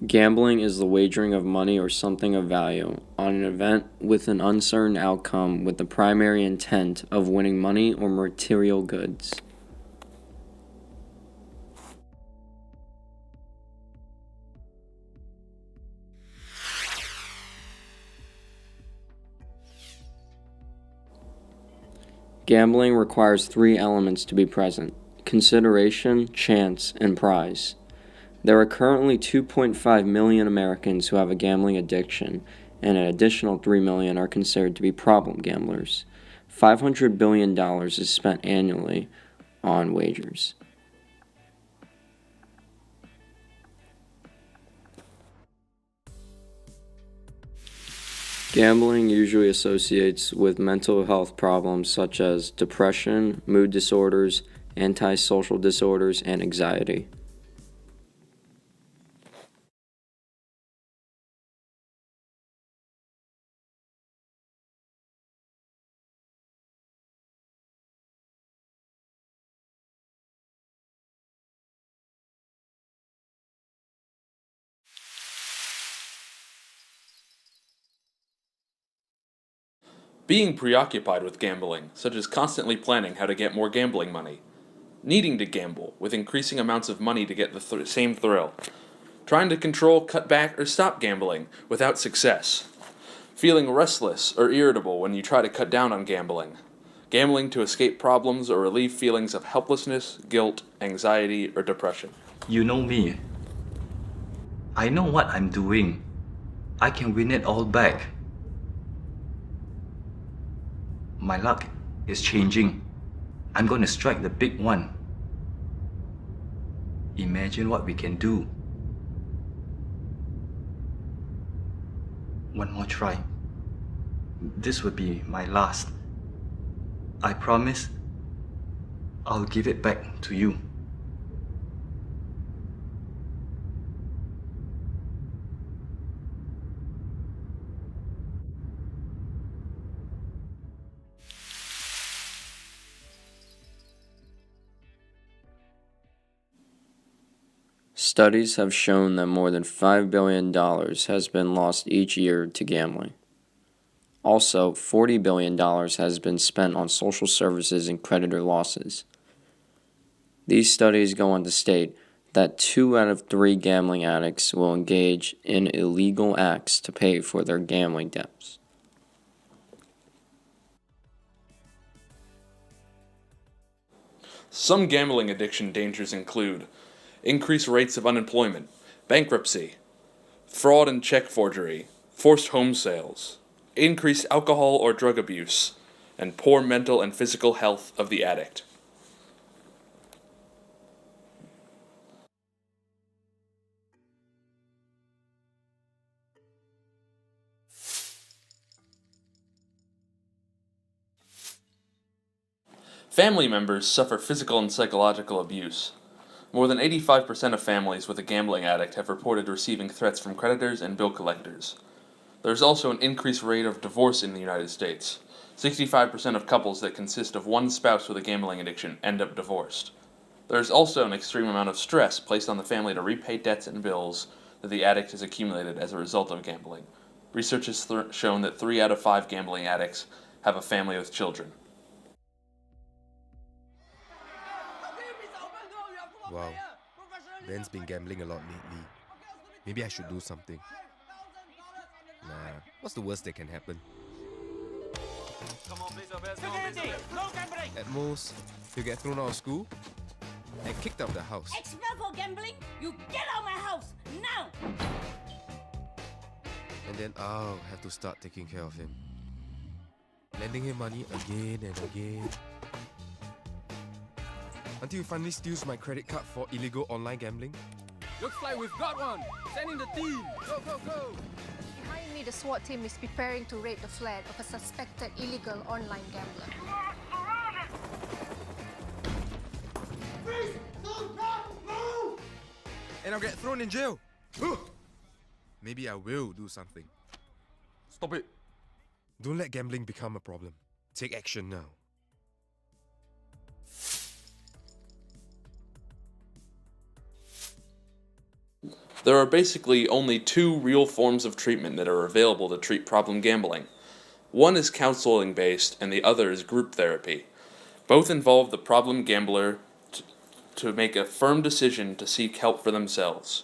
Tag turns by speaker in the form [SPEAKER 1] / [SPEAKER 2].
[SPEAKER 1] Gambling is the wagering of money or something of value on an event with an uncertain outcome with the primary intent of winning money or material goods. Gambling requires three elements to be present: consideration, chance, and prize. There are currently 2.5 million Americans who have a gambling addiction, and an additional 3 million are considered to be problem gamblers. $500 billion is spent annually on wagers. Gambling usually associates with mental health problems such as depression, mood disorders, antisocial disorders, and anxiety.
[SPEAKER 2] Being preoccupied with gambling, such as constantly planning how to get more gambling money. Needing to gamble, with increasing amounts of money to get the same thrill. Trying to control, cut back, or stop gambling, without success. Feeling restless or irritable when you try to cut down on gambling. Gambling to escape problems or relieve feelings of helplessness, guilt, anxiety, or depression.
[SPEAKER 3] You know me. I know what I'm doing. I can win it all back. My luck is changing. I'm gonna strike the big one. Imagine what we can do. One more try. This will be my last. I promise I'll give it back to you.
[SPEAKER 1] Studies have shown that more than $5 billion has been lost each year to gambling. Also, $40 billion has been spent on social services and creditor losses. These studies go on to state that 2 out of 3 gambling addicts will engage in illegal acts to pay for their gambling debts.
[SPEAKER 2] Some gambling addiction dangers include increased rates of unemployment, bankruptcy, fraud and check forgery, forced home sales, increased alcohol or drug abuse, and poor mental and physical health of the addict. Family members suffer physical and psychological abuse. More than 85% of families with a gambling addict have reported receiving threats from creditors and bill collectors. There is also an increased rate of divorce in the United States. 65% of couples that consist of one spouse with a gambling addiction end up divorced. There is also an extreme amount of stress placed on the family to repay debts and bills that the addict has accumulated as a result of gambling. Research has shown that 3 out of 5 gambling addicts have a family with children.
[SPEAKER 4] Wow, Ben's been gambling a lot lately. Maybe I should do something. Nah, what's the worst that can happen? At most, he'll get thrown out of school and kicked out of the house.
[SPEAKER 5] Expelled for gambling? You get out of my house now!
[SPEAKER 4] And then I'll have to start taking care of him. Lending him money again and again. Until he finally steals my credit card for illegal online gambling.
[SPEAKER 6] Looks like we've got one. Sending the team. Go, go, go.
[SPEAKER 7] Behind me, the SWAT team is preparing to raid the flat of a suspected illegal online gambler.
[SPEAKER 4] And I'll get thrown in jail. Maybe I will do something.
[SPEAKER 6] Stop it.
[SPEAKER 4] Don't let gambling become a problem. Take action now.
[SPEAKER 2] There are basically only two real forms of treatment that are available to treat problem gambling. One is counseling based, and the other is group therapy. Both involve the problem gambler to make a firm decision to seek help for themselves.